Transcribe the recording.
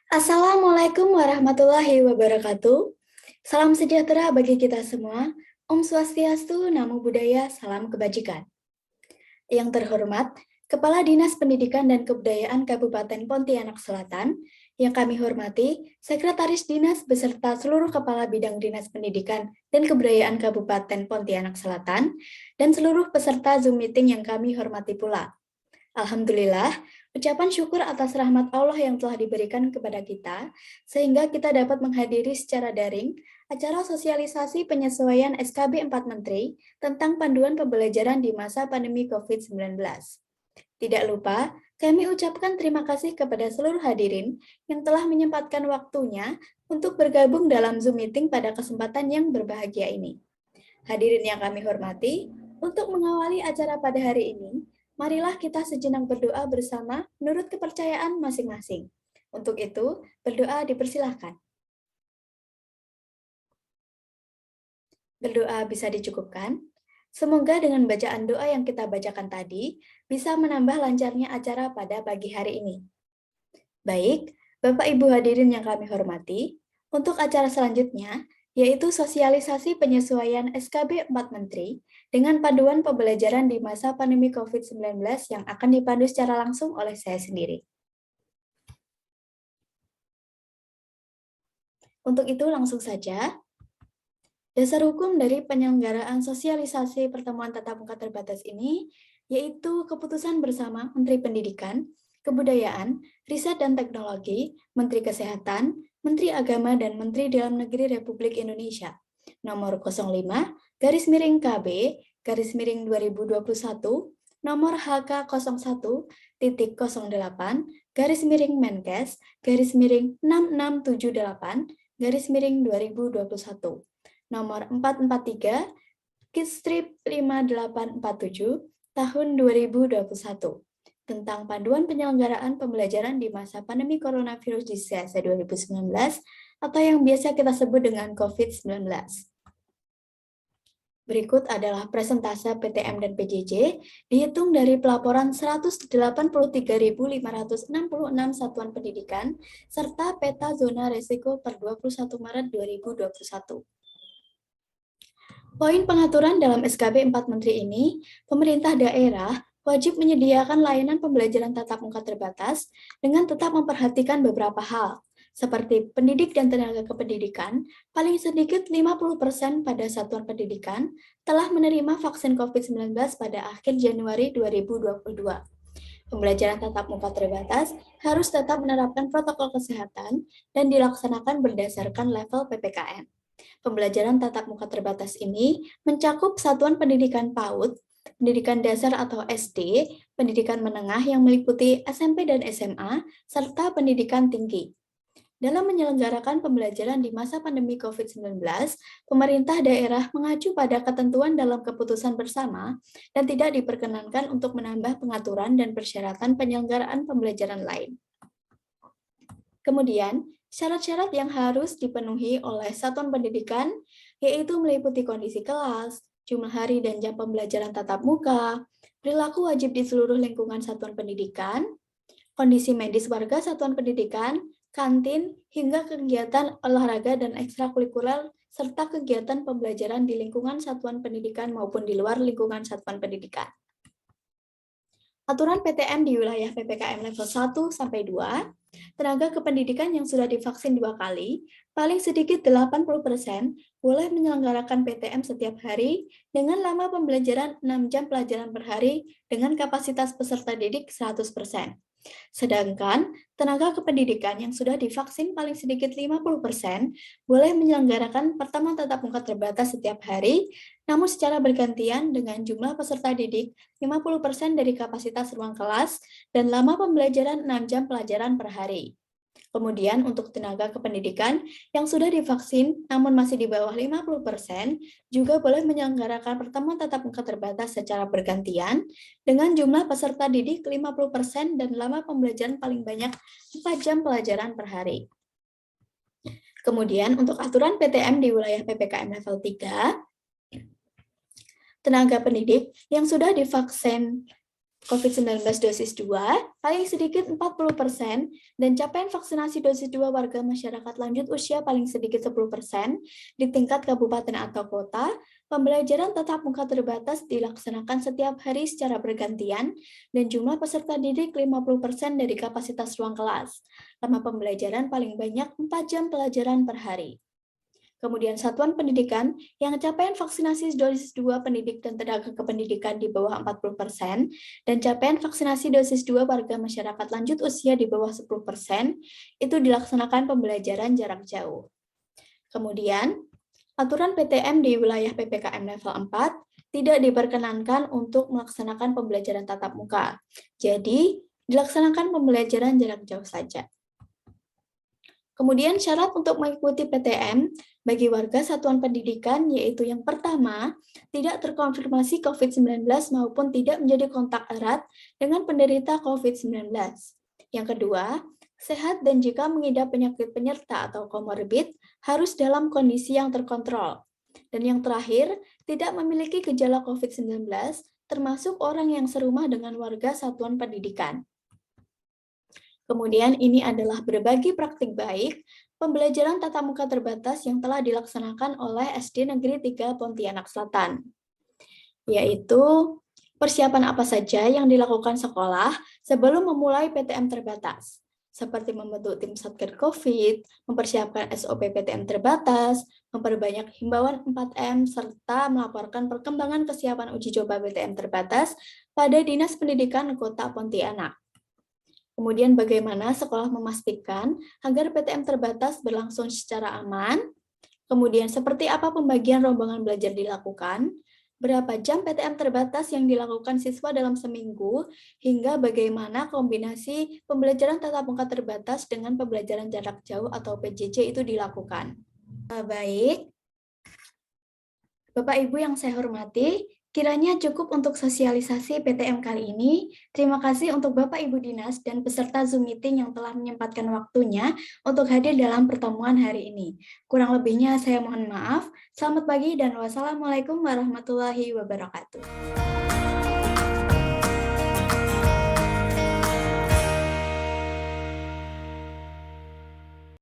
Assalamualaikum warahmatullahi wabarakatuh. Salam sejahtera bagi kita semua. Om Swastiastu, Namo Buddhaya, salam kebajikan. Yang terhormat, Kepala Dinas Pendidikan dan Kebudayaan Kabupaten Pontianak Selatan, yang kami hormati, Sekretaris Dinas beserta seluruh Kepala Bidang Dinas Pendidikan dan Kebudayaan Kabupaten Pontianak Selatan, dan seluruh peserta Zoom meeting yang kami hormati pula. Alhamdulillah, ucapan syukur atas rahmat Allah yang telah diberikan kepada kita, sehingga kita dapat menghadiri secara daring acara sosialisasi penyesuaian SKB 4 Menteri tentang panduan pembelajaran di masa pandemi COVID-19. Tidak lupa, kami ucapkan terima kasih kepada seluruh hadirin yang telah menyempatkan waktunya untuk bergabung dalam Zoom meeting pada kesempatan yang berbahagia ini. Hadirin yang kami hormati, untuk mengawali acara pada hari ini, marilah kita sejenak berdoa bersama menurut kepercayaan masing-masing. Untuk itu, berdoa dipersilahkan. Berdoa bisa dicukupkan. Semoga dengan bacaan doa yang kita bacakan tadi, bisa menambah lancarnya acara pada pagi hari ini. Baik, Bapak Ibu hadirin yang kami hormati, untuk acara selanjutnya, yaitu sosialisasi penyesuaian SKB 4 Menteri dengan panduan pembelajaran di masa pandemi COVID-19 yang akan dipandu secara langsung oleh saya sendiri. Untuk itu langsung saja, dasar hukum dari penyelenggaraan sosialisasi pertemuan tatap muka terbatas ini, yaitu keputusan bersama Menteri Pendidikan, Kebudayaan, Riset dan Teknologi, Menteri Kesehatan, Menteri Agama dan Menteri Dalam Negeri Republik Indonesia, nomor 05-MIRING-KB-2021, nomor HK01-TITIK08-Menkes-6678-2021, nomor 443 Kidstrip 5847 tahun 2021 tentang panduan penyelenggaraan pembelajaran di masa pandemi coronavirus disease 2019 atau yang biasa kita sebut dengan COVID-19. Berikut adalah presentase PTM dan PJJ dihitung dari pelaporan 183.566 satuan pendidikan serta peta zona risiko per 21 Maret 2021. Poin pengaturan dalam SKB 4 Menteri ini, pemerintah daerah wajib menyediakan layanan pembelajaran tatap muka terbatas dengan tetap memperhatikan beberapa hal, seperti pendidik dan tenaga kependidikan, paling sedikit 50% pada satuan pendidikan telah menerima vaksin COVID-19 pada akhir Januari 2022. Pembelajaran tatap muka terbatas harus tetap menerapkan protokol kesehatan dan dilaksanakan berdasarkan level PPKM. Pembelajaran tatap muka terbatas ini mencakup satuan pendidikan PAUD, pendidikan dasar atau SD, pendidikan menengah yang meliputi SMP dan SMA, serta pendidikan tinggi. Dalam menyelenggarakan pembelajaran di masa pandemi COVID-19, pemerintah daerah mengacu pada ketentuan dalam keputusan bersama dan tidak diperkenankan untuk menambah pengaturan dan persyaratan penyelenggaraan pembelajaran lain. Kemudian, syarat-syarat yang harus dipenuhi oleh satuan pendidikan yaitu meliputi kondisi kelas, jumlah hari dan jam pembelajaran tatap muka, perilaku wajib di seluruh lingkungan satuan pendidikan, kondisi medis warga satuan pendidikan, kantin, hingga kegiatan olahraga dan ekstrakurikuler serta kegiatan pembelajaran di lingkungan satuan pendidikan maupun di luar lingkungan satuan pendidikan. Aturan PTM di wilayah PPKM level 1 sampai 2, tenaga kependidikan yang sudah divaksin 2 kali, paling sedikit 80% boleh menyelenggarakan PTM setiap hari dengan lama pembelajaran 6 jam pelajaran per hari dengan kapasitas peserta didik 100%. Sedangkan tenaga kependidikan yang sudah divaksin paling sedikit 50% boleh menyelenggarakan pertemuan tatap muka terbatas setiap hari, namun secara bergantian dengan jumlah peserta didik 50% dari kapasitas ruang kelas dan lama pembelajaran 6 jam pelajaran per hari. Kemudian untuk tenaga kependidikan yang sudah divaksin namun masih di bawah 50% juga boleh menyelenggarakan pertemuan tatap muka terbatas secara bergantian dengan jumlah peserta didik 50% dan lama pembelajaran paling banyak 4 jam pelajaran per hari. Kemudian untuk aturan PTM di wilayah PPKM level 3, tenaga pendidik yang sudah divaksin COVID-19 dosis 2 paling sedikit 40% dan capaian vaksinasi dosis 2 warga masyarakat lanjut usia paling sedikit 10% di tingkat kabupaten atau kota, pembelajaran tatap muka terbatas dilaksanakan setiap hari secara bergantian dan jumlah peserta didik 50% dari kapasitas ruang kelas. Lama pembelajaran paling banyak 4 jam pelajaran per hari. Kemudian satuan pendidikan yang capaian vaksinasi dosis 2 pendidik dan tenaga kependidikan di bawah 40% dan capaian vaksinasi dosis 2 warga masyarakat lanjut usia di bawah 10% itu dilaksanakan pembelajaran jarak jauh. Kemudian, aturan PTM di wilayah PPKM level 4 tidak diperkenankan untuk melaksanakan pembelajaran tatap muka. Jadi, dilaksanakan pembelajaran jarak jauh saja. Kemudian syarat untuk mengikuti PTM bagi warga satuan pendidikan yaitu yang pertama, tidak terkonfirmasi COVID-19 maupun tidak menjadi kontak erat dengan penderita COVID-19. Yang kedua, sehat dan jika mengidap penyakit penyerta atau komorbid harus dalam kondisi yang terkontrol. Dan yang terakhir, tidak memiliki gejala COVID-19 termasuk orang yang serumah dengan warga satuan pendidikan. Kemudian ini adalah berbagi praktik baik pembelajaran tatap muka terbatas yang telah dilaksanakan oleh SD Negeri 3 Pontianak Selatan, yaitu persiapan apa saja yang dilakukan sekolah sebelum memulai PTM terbatas, seperti membentuk tim Satker COVID, mempersiapkan SOP PTM terbatas, memperbanyak himbauan 4M, serta melaporkan perkembangan kesiapan uji coba PTM terbatas pada Dinas Pendidikan Kota Pontianak. Kemudian bagaimana sekolah memastikan agar PTM terbatas berlangsung secara aman, kemudian seperti apa pembagian rombongan belajar dilakukan, berapa jam PTM terbatas yang dilakukan siswa dalam seminggu, hingga bagaimana kombinasi pembelajaran tatap muka terbatas dengan pembelajaran jarak jauh atau PJJ itu dilakukan. Baik, Bapak Ibu yang saya hormati, kiranya cukup untuk sosialisasi PTM kali ini. Terima kasih untuk Bapak Ibu Dinas dan peserta Zoom Meeting yang telah menyempatkan waktunya untuk hadir dalam pertemuan hari ini. Kurang lebihnya saya mohon maaf. Selamat pagi dan wassalamualaikum warahmatullahi wabarakatuh.